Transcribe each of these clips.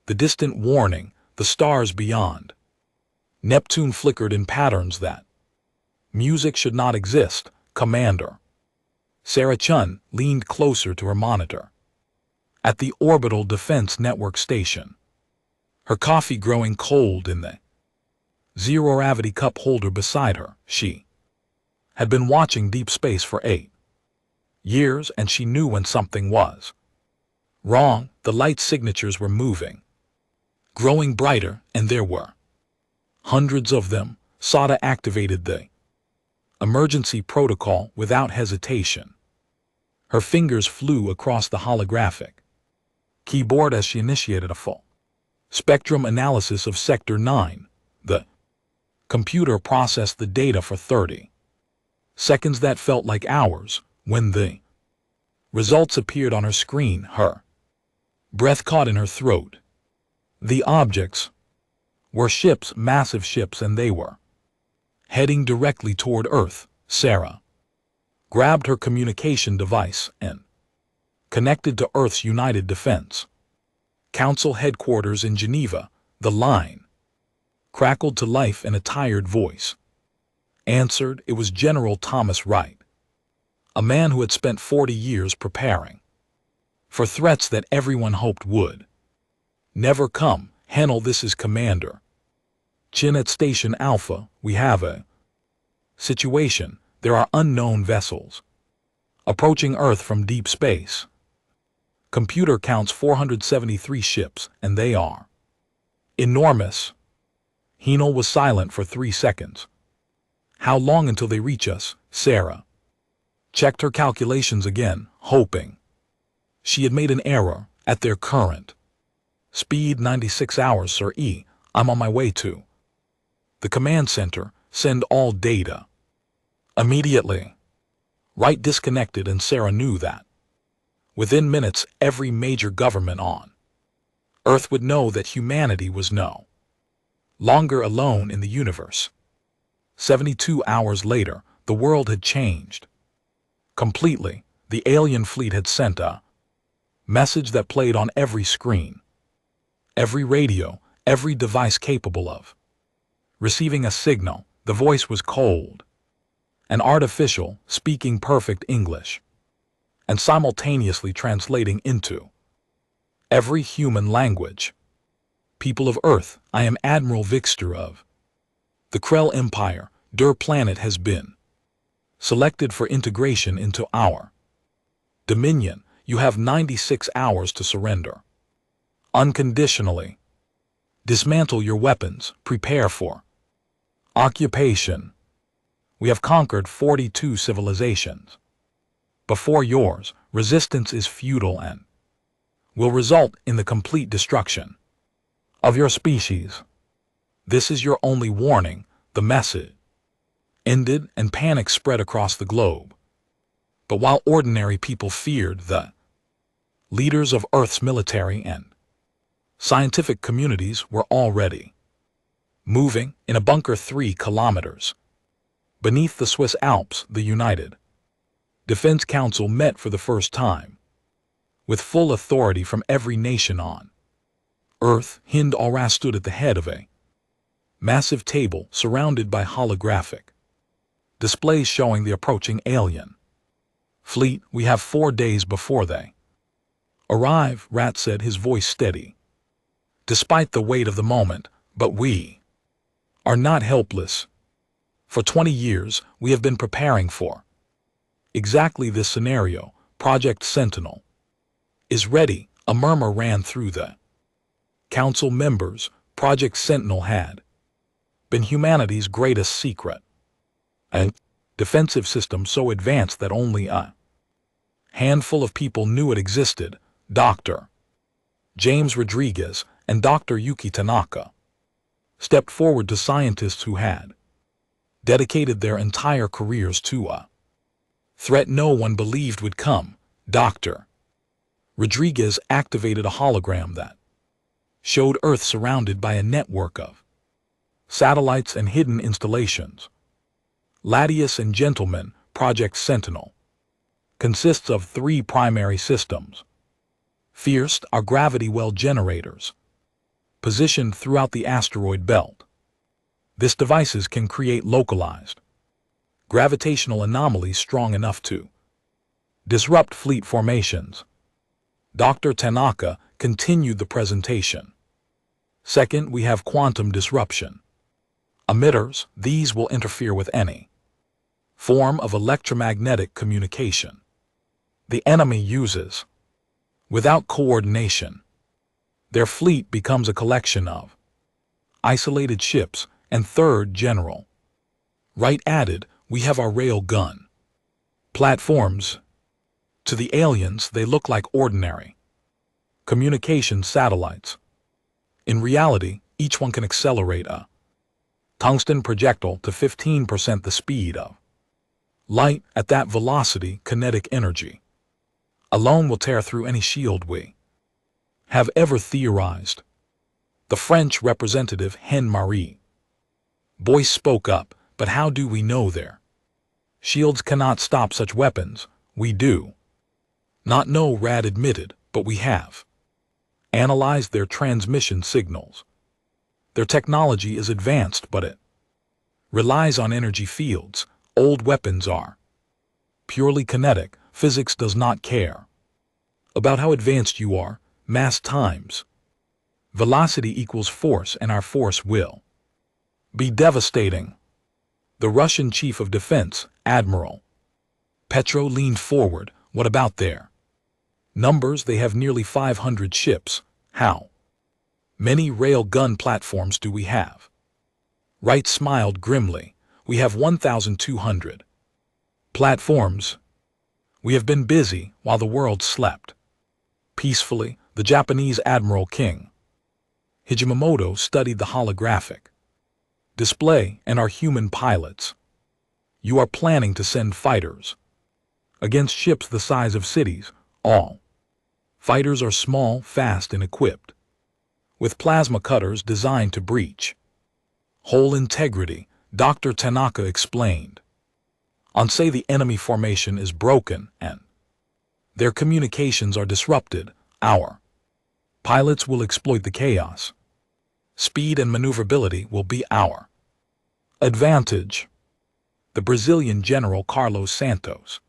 The distant warning, the stars beyond. Neptune flickered in patterns that music should not exist, Commander. Sarah Chun leaned closer to her monitor. At the Orbital Defense Network station. Her coffee growing cold in the zero-gravity cup holder beside her, she had been watching deep space for 8 years, and she knew when something was wrong. The light signatures were moving, growing brighter, and there were hundreds of them. Sada activated the emergency protocol without hesitation. Her fingers flew across the holographic keyboard as she initiated a full spectrum analysis of Sector 9. The computer processed the data for 30 seconds that felt like hours. When the results appeared on her screen, her breath caught in her throat. The objects were ships, massive ships, and they were heading directly toward Earth. Sarah grabbed her communication device and connected to Earth's United Defense Council headquarters in Geneva. The line crackled to life, and a tired voice answered. It was General Thomas Wright, a man who had spent 40 years preparing for threats that everyone hoped would never come. Hennel, this is Commander Chin at Station Alpha. We have a situation. There are unknown vessels approaching Earth from deep space. Computer counts 473 ships, and they are enormous. Hennel was silent for 3 seconds. How long until they reach us? Sarah checked her calculations again, hoping she had made an error. At their current speed, 96 hours, Sir E. I'm on my way to the command center. Send all data immediately. Wright disconnected, and Sarah knew that within minutes every major government on Earth would know that humanity was no longer alone in the universe. 72 hours later, the world had changed completely. The alien fleet had sent a message that played on every screen, every radio, every device capable of receiving a signal. The voice was cold and artificial, speaking perfect English and simultaneously translating into every human language. People of Earth, I am Admiral Vixter of the Krell Empire. Der planet has been selected for integration into our dominion. You have 96 hours to surrender unconditionally. Dismantle your weapons. Prepare for occupation. We have conquered 42 civilizations before yours. Resistance is futile and will result in the complete destruction of your species. This is your only warning. The message ended, and panic spread across the globe. But while ordinary people feared, the leaders of Earth's military and scientific communities were already moving in a bunker 3 kilometers beneath the Swiss Alps. The United Defense Council met for the first time with full authority from every nation on Earth. Hind Alra stood at the head of a massive table surrounded by holographic displays showing the approaching alien fleet. We have 4 days before they arrive, Rat said, his voice steady despite the weight of the moment. But we are not helpless. For 20 years, we have been preparing for exactly this scenario. Project Sentinel is ready. A murmur ran through the council members. Project Sentinel had been humanity's greatest secret, a defensive system so advanced that only a handful of people knew it existed. Dr. James Rodriguez and Dr. Yuki Tanaka stepped forward to scientists who had dedicated their entire careers to a threat no one believed would come. Dr. Rodriguez activated a hologram that showed Earth surrounded by a network of satellites and hidden installations. Ladies and gentlemen, Project Sentinel consists of 3 primary systems. First are gravity well generators. positioned throughout the asteroid belt. This devices can create localized gravitational anomalies strong enough to disrupt fleet formations. Dr. Tanaka continued the presentation. Second, we have quantum disruption. Emitters, these will interfere with any form of electromagnetic communication the enemy uses. Without coordination, their fleet becomes a collection of isolated ships. And third, General Wright added, we have our rail gun platforms. To the aliens, they look like ordinary communication satellites. In reality, each one can accelerate a tungsten projectile to 15% the speed of light. At that velocity, kinetic energy alone will tear through any shield we have ever theorized. The French representative Henri Boyce spoke up, but how do we know their shields cannot stop such weapons? We do not know, Rad admitted, but we have analyzed their transmission signals. Their technology is advanced, but it relies on energy fields. Old weapons are purely kinetic. Physics does not care about how advanced you are. Mass times velocity equals force, and our force will be devastating. The Russian Chief of Defense, Admiral Petro, leaned forward. What about their numbers? They have nearly 500 ships. How many rail gun platforms do we have? Wright smiled grimly. We have 1,200 platforms. We have been busy while the world slept peacefully. The Japanese Admiral King Hijimamoto studied the holographic display. And our human pilots? You are planning to send fighters against ships the size of cities. All fighters are small, fast, and equipped with plasma cutters designed to breach hull integrity, Dr. Tanaka explained. On say the enemy formation is broken and their communications are disrupted, our pilots will exploit the chaos. Speed and maneuverability will be our advantage. The Brazilian General Carlos Santos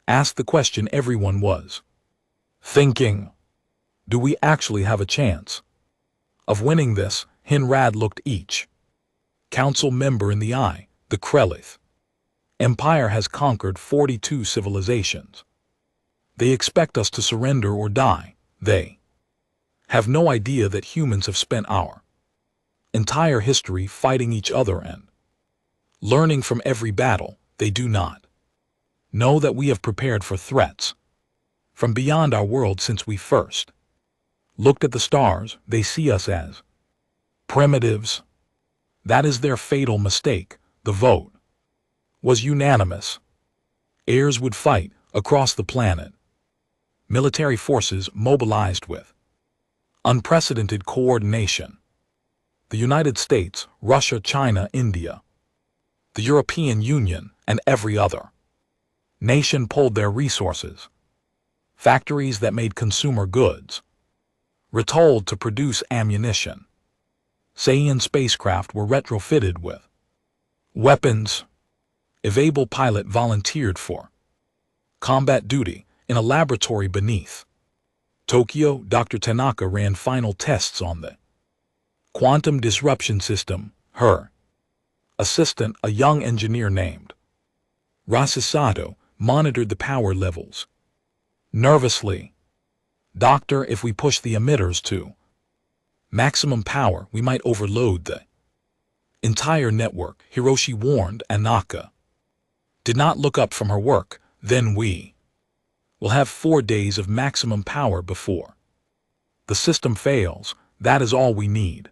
asked the question everyone was thinking. Do we actually have a chance of winning this? Hinrad looked each council member in the eye. The Krelith Empire has conquered 42 civilizations. They expect us to surrender or die. They have no idea that humans have spent our entire history fighting each other and learning from every battle. They do not know that we have prepared for threats from beyond our world since we first looked at the stars. They see us as primitives. That is their fatal mistake. The vote was unanimous. Heirs would fight across the planet. Military forces mobilized with unprecedented coordination. The United States, Russia, China, India, the European Union, and every other nation pulled their resources. Factories that made consumer goods retooled to produce ammunition. Saiyan spacecraft were retrofitted with weapons. If able pilot volunteered for combat duty in a laboratory beneath Tokyo. Dr. Tanaka ran final tests on the quantum disruption system. Her assistant, a young engineer named Rasisato, monitored the power levels nervously. Doctor, if we push the emitters to maximum power, we might overload the entire network, Hiroshi warned. Anaka did not look up from her work. Then we will have 4 days of maximum power before the system fails. That is all we need.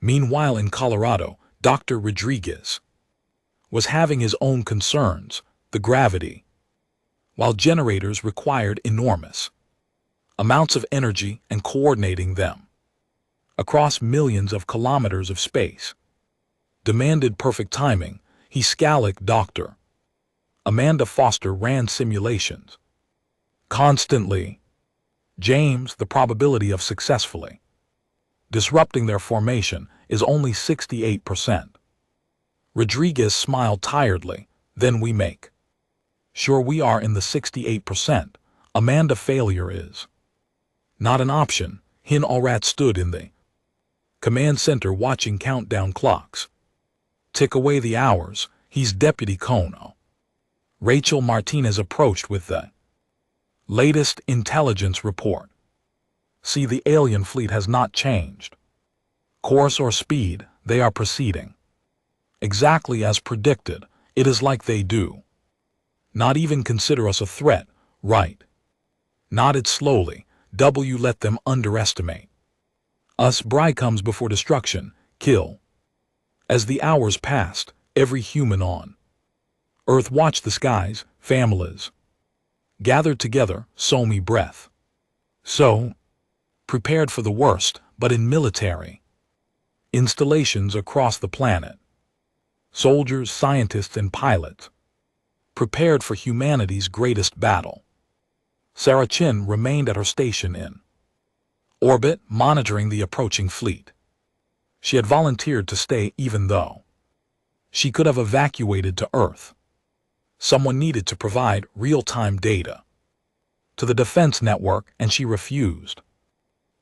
Meanwhile in Colorado, Dr. Rodriguez was having his own concerns. The gravity, while generators required enormous amounts of energy and coordinating them across millions of kilometers of space demanded perfect timing. He scowled. Dr. Amanda Foster ran simulations constantly. James, the probability of successfully Disrupting their formation is only 68%. Rodriguez smiled tiredly. Then we make sure we are in the 68%. Amanda, failure is not an option. Hin Allrat stood in the command center watching countdown clocks tick away the hours. He's Deputy Kono. Rachel Martinez approached with the latest intelligence report. See, the alien fleet has not changed course or speed. They are proceeding exactly as predicted. It is like they do not even consider us a threat, right? Nodded slowly. W. Let them underestimate us. Bry comes before destruction. Kill. As the hours passed, every human on Earth watched the skies. Families gathered together. Somi breath. So prepared for the worst, but in military installations across the planet, soldiers, scientists, and pilots prepared for humanity's greatest battle. Sarah Chin remained at her station in orbit, monitoring the approaching fleet. She had volunteered to stay even though she could have evacuated to Earth. Someone needed to provide real-time data to the defense network, and she refused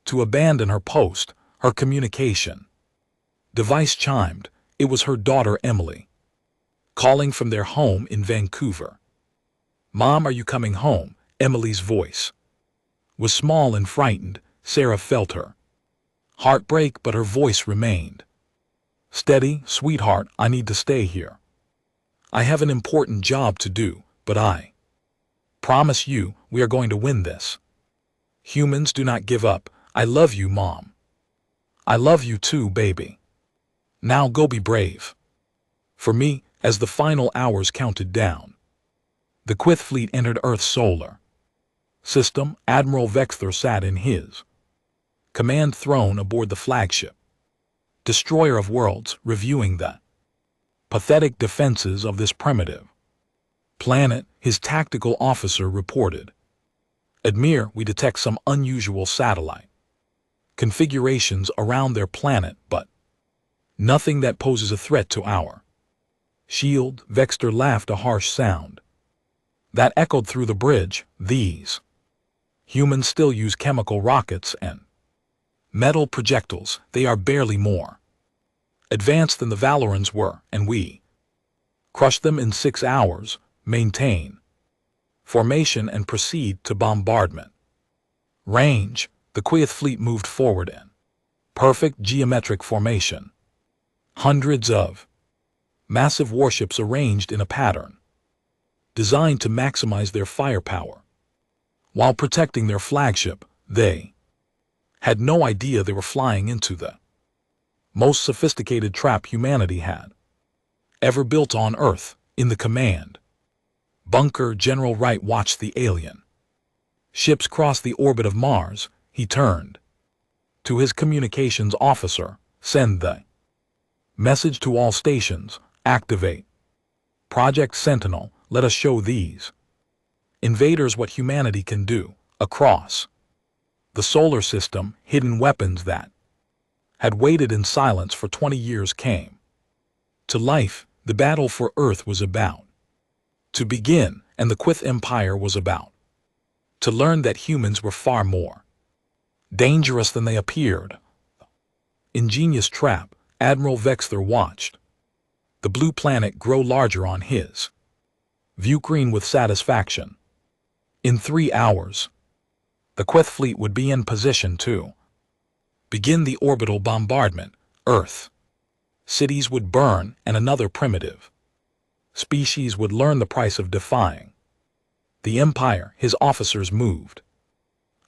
to abandon her post. Her communication device chimed. It was her daughter Emily, calling from their home in Vancouver. Mom, are you coming home? Emily's voice was small and frightened. Sarah felt her heart break, but her voice remained steady. Sweetheart, I need to stay here. I have an important job to do, but I promise you we are going to win this. Humans do not give up. I love you, Mom. I love you too, baby. Now go be brave. For me, as the final hours counted down, the Quyth fleet entered Earth's solar system. Admiral Vexthor sat in his command throne aboard the flagship destroyer of worlds, reviewing the pathetic defenses of this primitive planet. His tactical officer reported, Admir, we detect some unusual satellite configurations around their planet, but nothing that poses a threat to our shield. Vexthor laughed, a harsh sound that echoed through the bridge. These humans still use chemical rockets and metal projectiles. They are barely more advanced than the Valorans were, and we crush them in 6 hours. Maintain formation and proceed to bombardment range. The Quyth fleet moved forward in perfect geometric formation. Hundreds of massive warships arranged in a pattern designed to maximize their firepower while protecting their flagship. They had no idea they were flying into the most sophisticated trap humanity had ever built on Earth. In the command bunker, General Wright watched the alien ships cross the orbit of Mars. He turned to his communications officer. Send the message to all stations. Activate Project Sentinel. Let us show these invaders what humanity can do. Across the solar system, hidden weapons that had waited in silence for 20 years came to life. The battle for Earth was about to begin, and the Quyth Empire was about to learn that humans were far more dangerous than they appeared. Ingenious trap. Admiral Vexthor watched the blue planet grow larger on his view screen with satisfaction. In 3 hours, the Quyth fleet would be in position to begin the orbital bombardment. Earth cities would burn, and another primitive species would learn the price of defying the Empire. His officers moved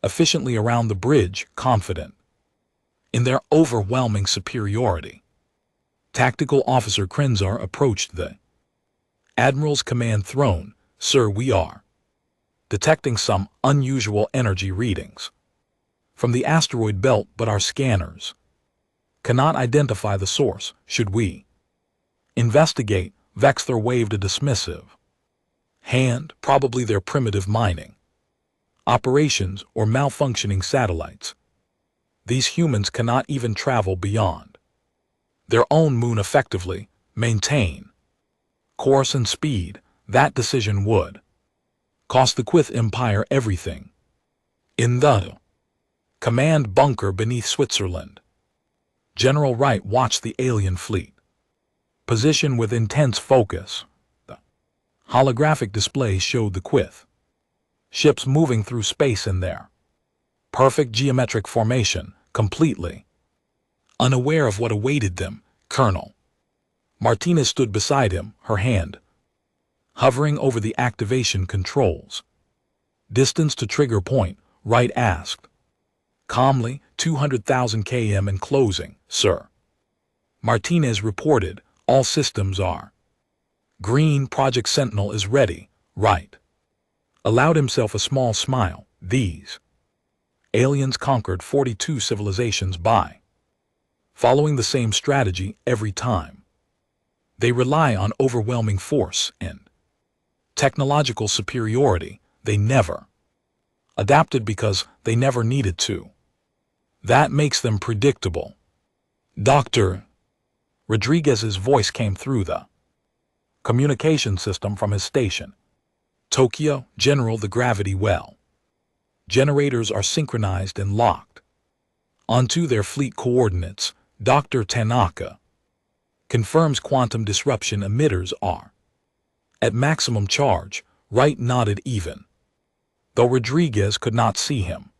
efficiently around the bridge, confident in their overwhelming superiority. Tactical Officer Krenzar approached the Admiral's command throne. Sir, we are detecting some unusual energy readings from the asteroid belt, but our scanners cannot identify the source. Should we investigate? Vexthor waved a dismissive hand. Probably their primitive mining operations or malfunctioning satellites. These humans cannot even travel beyond their own moon effectively, maintain course and speed. That decision would cost the Quyth Empire everything. In the command bunker beneath Switzerland, General Wright watched the alien fleet position with intense focus. The holographic display showed the Quyth ships moving through space in their perfect geometric formation, completely unaware of what awaited them. Colonel Martinez stood beside him, her hand hovering over the activation controls. Distance to trigger point, Wright asked. Calmly, 200,000 km and closing, sir. Martinez reported, all systems are green. Project Sentinel is ready. Wright allowed himself a small smile. These aliens conquered 42 civilizations by following the same strategy every time. They rely on overwhelming force and technological superiority. They never adapted because they never needed to. That makes them predictable. Dr. Rodriguez's voice came through the communication system from his station. Tokyo, General, the gravity well generators are synchronized and locked onto their fleet coordinates. Dr. Tanaka confirms quantum disruption emitters are at maximum charge. Wright nodded even though Rodriguez could not see him.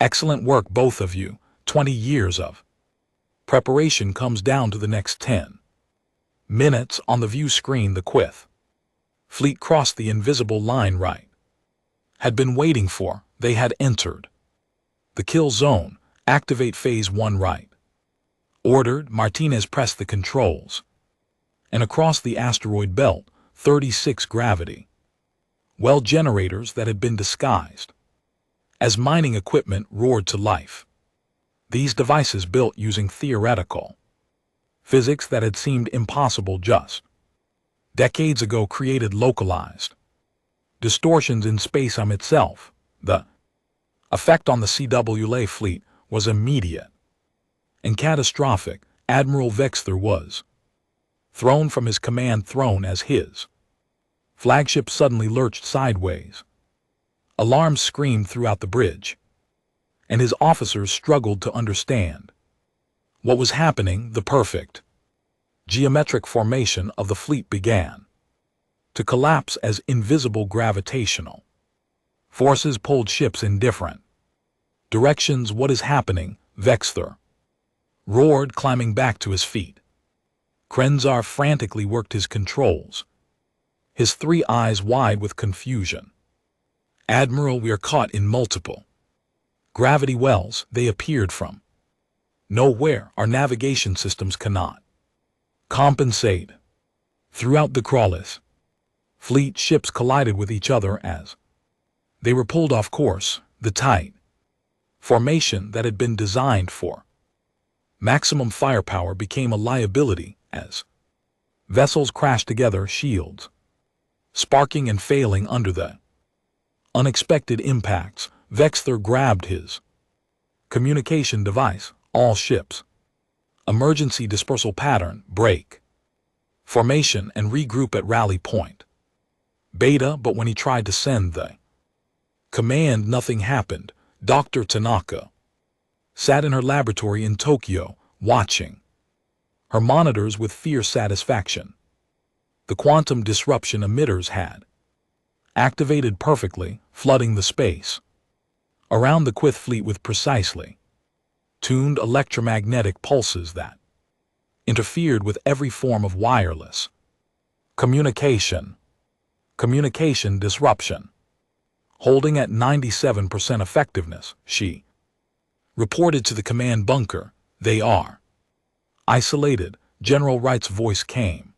Excellent work, both of you. 20 years of preparation comes down to the next 10 minutes. On the view screen, the Quyth fleet crossed the invisible line Wright had been waiting for. They had entered the kill zone. Activate Phase 1. Wright ordered. Martinez pressed the controls, and across the asteroid belt, 36 gravity well generators that had been disguised as mining equipment roared to life. These devices, built using theoretical physics that had seemed impossible just decades ago, created localized distortions in space-time itself. The effect on the CWLA fleet was immediate and catastrophic. Admiral Vexter was thrown from his command throne as his flagship suddenly lurched sideways. Alarms screamed throughout the bridge, and his officers struggled to understand what was happening. The perfect geometric formation of the fleet began to collapse as invisible gravitational forces pulled ships in different directions. What is happening? Vexter roared, climbing back to his feet. Krenzar frantically worked his controls, his 3 eyes wide with confusion. Admiral, we are caught in multiple gravity wells. They appeared from nowhere. Our navigation systems cannot compensate. Throughout the Crawlis fleet, ships collided with each other as they were pulled off course. The tight formation that had been designed for maximum firepower became a liability as vessels crashed together, shields sparking and failing under the unexpected impacts. Vexter grabbed his communication device. All ships, emergency dispersal pattern, break formation and regroup at rally point Beta. But when he tried to send the command, nothing happened. Dr. Tanaka sat in her laboratory in Tokyo, watching her monitors with fierce satisfaction. The quantum disruption emitters had activated perfectly, flooding the space around the Quyth fleet with precisely tuned electromagnetic pulses that interfered with every form of wireless communication. Communication disruption holding at 97% effectiveness, she reported to the command bunker. They are isolated. General Wright's voice came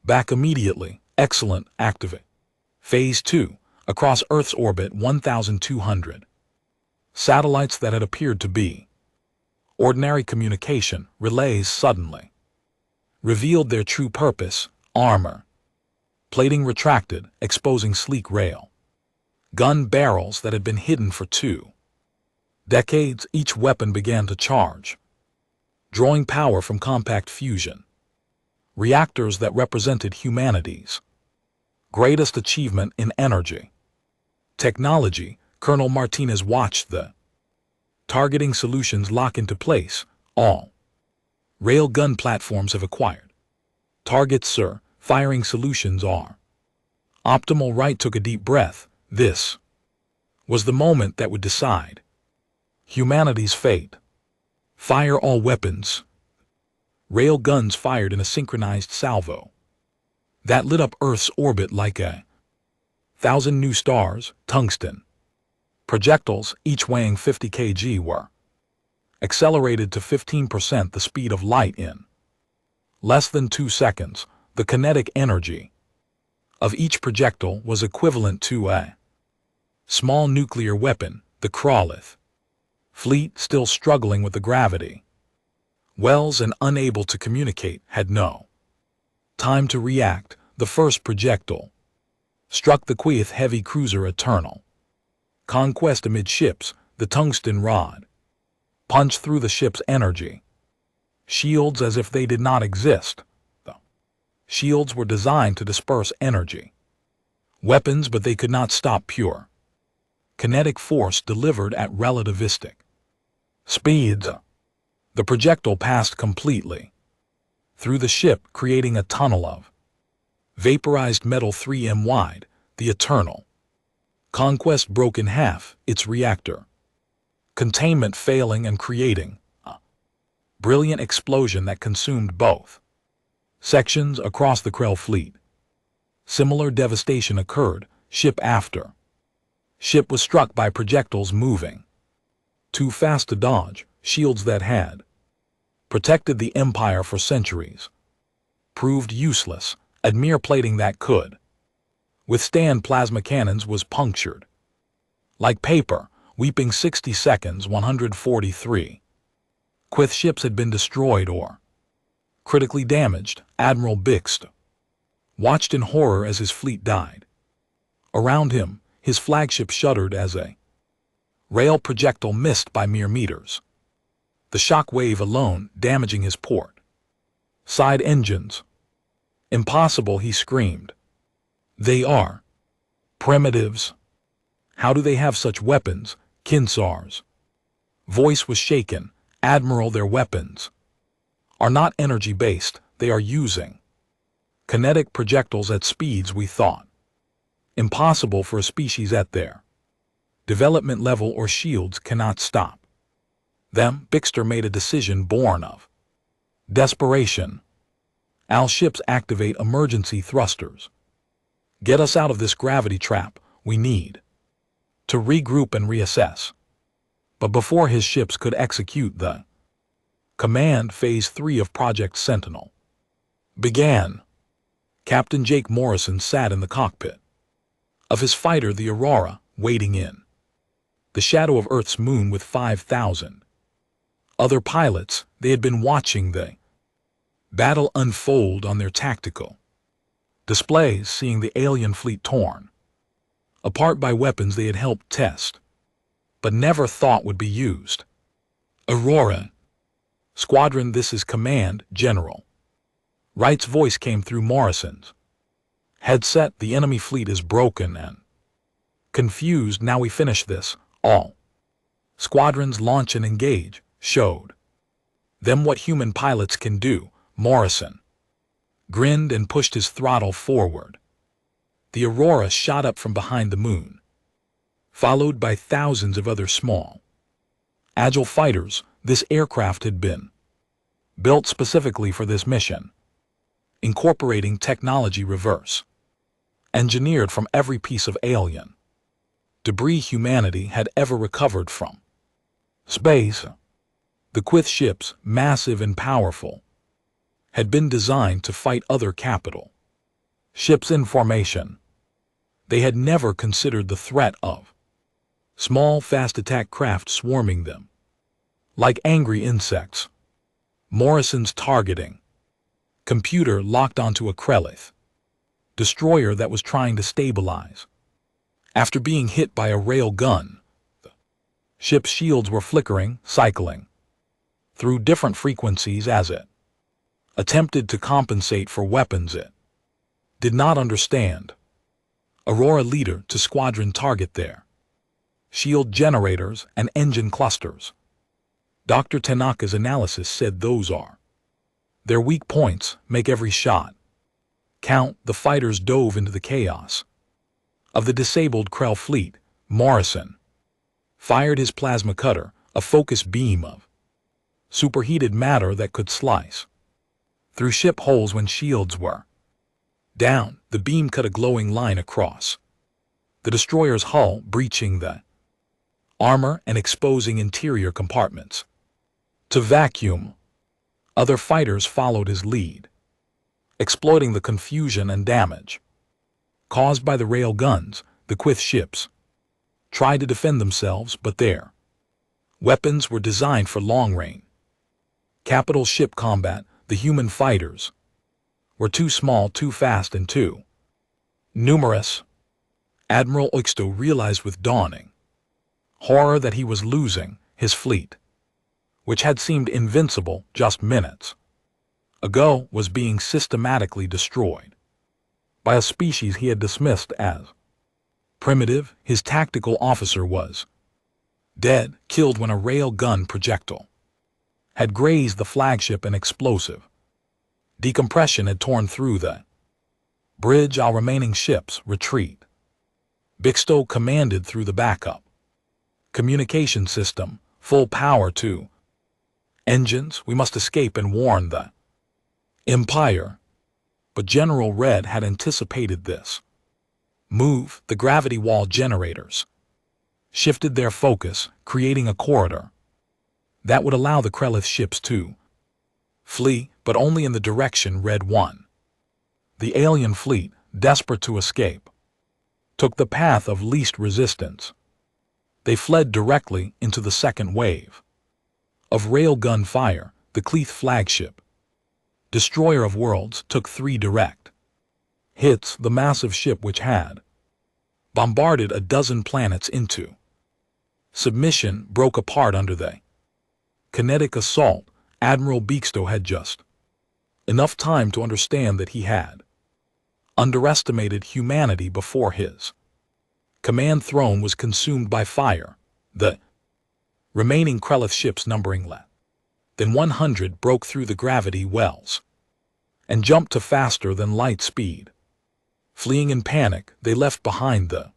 back immediately. Excellent. Activate Phase 2. Across Earth's orbit, 1,200 satellites that had appeared to be ordinary communication relays suddenly revealed their true purpose. Armor plating retracted, exposing sleek rail gun barrels that had been hidden for 2 Decades, each weapon began to charge, drawing power from compact fusion, reactors that represented humanity's greatest achievement in energy technology. Colonel Martinez watched the targeting solutions lock into place. All railgun platforms have acquired targets, sir. Firing solutions are optimal. Wright took a deep breath. This was the moment that would decide humanity's fate. Fire all weapons. Rail guns fired in a synchronized salvo that lit up Earth's orbit like 1,000 new stars. Tungsten projectiles, each weighing 50 kg, were accelerated to 15% the speed of light in less than 2 seconds. The kinetic energy of each projectile was equivalent to a small nuclear weapon. The Krolith fleet, still struggling with the gravity wells and unable to communicate, had no time to react. The first projectile struck the Quyth heavy cruiser Eternal Conquest amidships. The tungsten rod punched through the ship's energy shields as if they did not exist. The shields were designed to disperse energy weapons, but they could not stop pure kinetic force delivered at relativistic speeds. The projectile passed completely through the ship, creating a tunnel of vaporized metal 3 m wide. The Eternal Conquest broke in half, its reactor containment failing and creating a brilliant explosion that consumed both sections across the Krell fleet. Similar devastation occurred. Ship after ship was struck by projectiles moving too fast to dodge. Shields that had protected the Empire for centuries proved useless. Admir plating that could withstand plasma cannons was punctured like paper. Weeping 60 seconds. 143 Quyth ships had been destroyed or critically damaged. Admiral Bixt watched in horror as his fleet died. Around him, his flagship shuddered as a rail projectile missed by mere meters, the shock wave alone damaging his port side engines. Impossible, he screamed. They are primitives. How do they have such weapons? Kinsar's voice was shaken. Admiral, their weapons are not energy-based. They are using kinetic projectiles at speeds we thought impossible for a species at their development level, or shields cannot stop them. Bixter made a decision born of desperation. All ships activate emergency thrusters. Get us out of this gravity trap. We need to regroup and reassess. But before his ships could execute the command, Phase 3 of Project Sentinel began. Captain Jake Morrison sat in the cockpit of his fighter, the Aurora, waiting in the shadow of Earth's moon with 5,000 other pilots. They had been watching the battle unfold on their tactical displays, seeing the alien fleet torn apart by weapons they had helped test, but never thought would be used. Aurora Squadron, this is command, General. Wright's voice came through Morrison's headset. The enemy fleet is broken and confused. Now we finish this. All squadrons launch and engage. Showed them what human pilots can do. Morrison grinned and pushed his throttle forward. The Aurora shot up from behind the moon, followed by thousands of other small, agile fighters. This aircraft had been built specifically for this mission, incorporating technology reverse engineered from every piece of alien debris humanity had ever recovered from space. The Quyth ships, massive and powerful, had been designed to fight other capital ships in formation. They had never considered the threat of small, fast attack craft swarming them like angry insects. Morrison's targeting computer locked onto a Krellith destroyer that was trying to stabilize. After being hit by a rail gun, the Ship's shields were flickering, cycling through different frequencies as it attempted to compensate for weapons it did not understand. Aurora leader to squadron target their shield generators and engine clusters. Dr. Tanaka's analysis said those are their weak points. Make every shot count. The fighters dove into the chaos of the disabled Krell fleet. Morrison fired his plasma cutter, a focused beam of superheated matter that could slice through ship holes when shields were down. The beam cut a glowing line across the destroyer's hull, breaching the armor and exposing interior compartments to vacuum. Other fighters followed his lead, exploiting the confusion and damage caused by the rail guns. The Quyth ships tried to defend themselves, but their weapons were designed for long-range capital ship combat. The human fighters were too small, too fast, and too numerous. Admiral Oixto realized with dawning horror that he was losing his fleet, which had seemed invincible just minutes ago, was being systematically destroyed by a species he had dismissed as primitive. His tactical officer was dead, killed when a rail gun projectile had grazed the flagship and explosive decompression had torn through the bridge. Our remaining ships retreat. Bixto commanded through the backup communication system. Full power to engines. We must escape and warn the Empire. But General Red had anticipated this move. The gravity wall generators shifted their focus, creating a corridor that would allow the Krellith ships to flee, but only in the direction Red won. The alien fleet, desperate to escape, took the path of least resistance. They fled directly into the second wave of railgun fire. The Quyth flagship, destroyer of worlds, took 3 direct hits. The massive ship, which had bombarded a dozen planets into submission, broke apart under the kinetic assault. Admiral Bixto had just enough time to understand that he had underestimated humanity before his command throne was consumed by fire. The remaining Krellith ships, numbering less than 100, broke through the gravity wells and jumped to faster than light speed. Fleeing in panic, they left behind the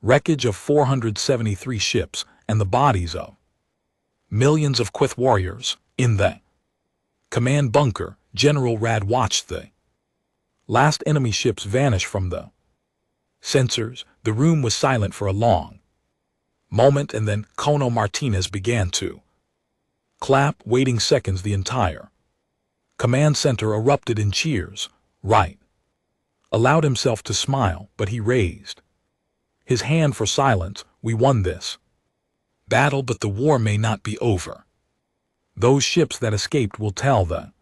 wreckage of 473 ships and the bodies of millions of Quyth warriors. In the command bunker, General Rad watched the last enemy ships vanish from the sensors. The room was silent for a long moment, and then Kono Martinez began to clap. Waiting seconds, the entire command center erupted in cheers. Wright allowed himself to smile, but he raised his hand for silence. We won this battle, but the war may not be over. Those ships that escaped will tell the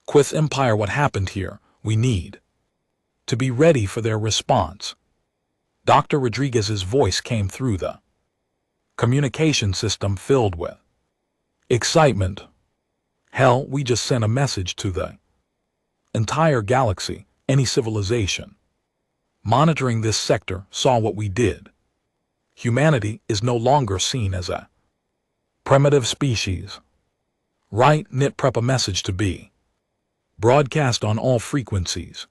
Quyth Empire what happened here. We need to be ready for their response. Dr. Rodriguez's voice came through the communication system, filled with excitement. Hell, we just sent a message to the entire galaxy. Any civilization monitoring this sector saw what we did. Humanity is no longer seen as a primitive species. Wright knit prep a message to be broadcast on all frequencies.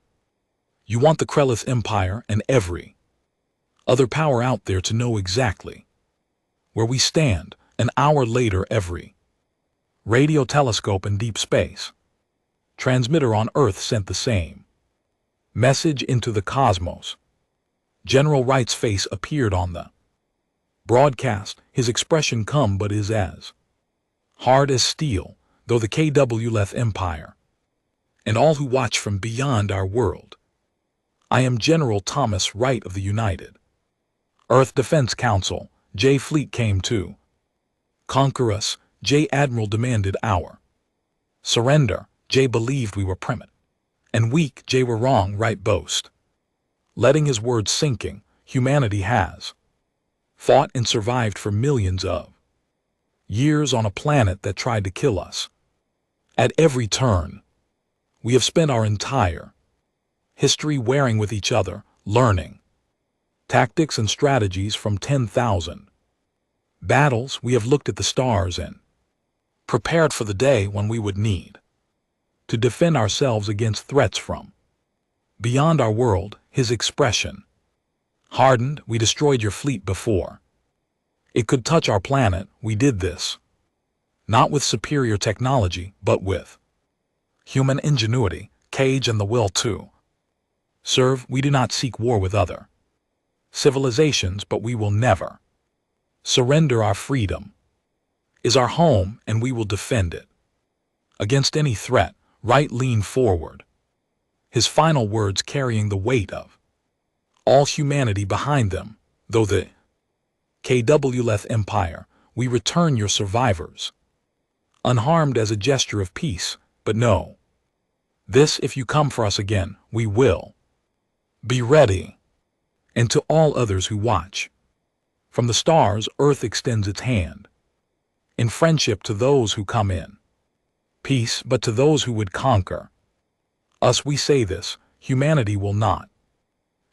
You want the Krellith Empire and every other power out there to know exactly where we stand. An hour later, every radio telescope in deep space transmitter on Earth sent the same message into the cosmos. General Wright's face appeared on the broadcast, his expression calm but is as hard as steel. Though the Kwleth Empire and all who watch from beyond our world. I am General Thomas Wright of the United Earth Defense Council. J Fleet came to conquer us. J Admiral demanded our surrender. J believed we were primitive and weak. J were wrong. Wright boast, letting his words sinking. Humanity has fought and survived for millions of years on a planet that tried to kill us. At every turn, we have spent our entire history wearing with each other, learning tactics and strategies from 10,000 battles. We have looked at the stars and prepared for the day when we would need to defend ourselves against threats from beyond our world. His expression hardened. We destroyed your fleet before it could touch our planet. We did this not with superior technology, but with human ingenuity, courage, and the will to serve. We do not seek war with other civilizations, but we will never surrender. Our freedom is our home, and we will defend it against any threat. Right lean forward, his final words carrying the weight of all humanity behind them. Though the KWLeth Empire, we return your survivors, unharmed, as a gesture of peace. But know this: if you come for us again, we will be ready. And to all others who watch from the stars, Earth extends its hand in friendship to those who come in peace, but to those who would conquer us, we say this: humanity will not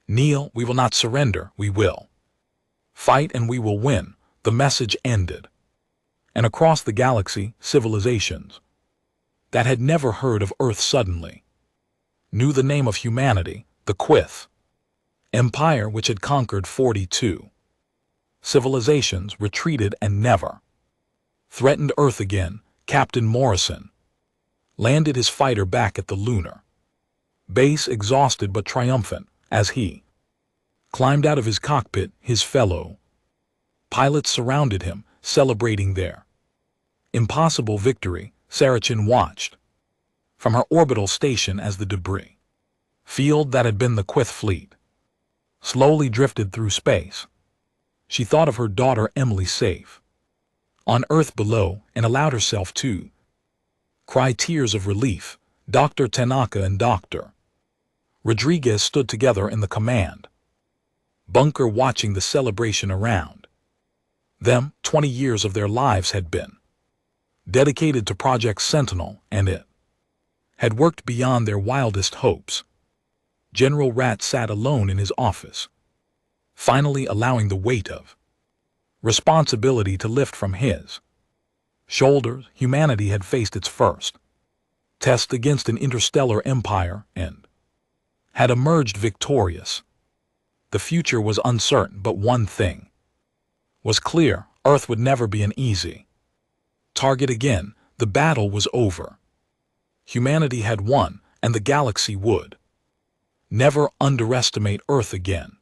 kneel, we will not surrender, we will fight, and we will win. The message ended, and across the galaxy, civilizations that had never heard of Earth suddenly knew the name of humanity, the Qwith Empire, which had conquered 42 civilizations, retreated, and never threatened Earth again. Captain Morrison landed his fighter back at the lunar base, exhausted but triumphant. As he climbed out of his cockpit, his fellow pilots surrounded him, celebrating their impossible victory. Saracen watched from her orbital station as the debris field that had been the Qwith fleet slowly drifted through space. She thought of her daughter Emily safe on Earth below, and allowed herself to cry tears of relief. Dr. Tanaka and Dr. Rodriguez stood together in the command bunker, watching the celebration around them. 20 years of their lives had been dedicated to Project Sentinel, and it had worked beyond their wildest hopes. General Rat sat alone in his office, finally allowing the weight of responsibility to lift from his shoulders. Humanity had faced its first test against an interstellar empire and had emerged victorious. The future was uncertain, but one thing was clear: Earth would never be an easy target again. The battle was over. Humanity had won, and the galaxy would never underestimate Earth again.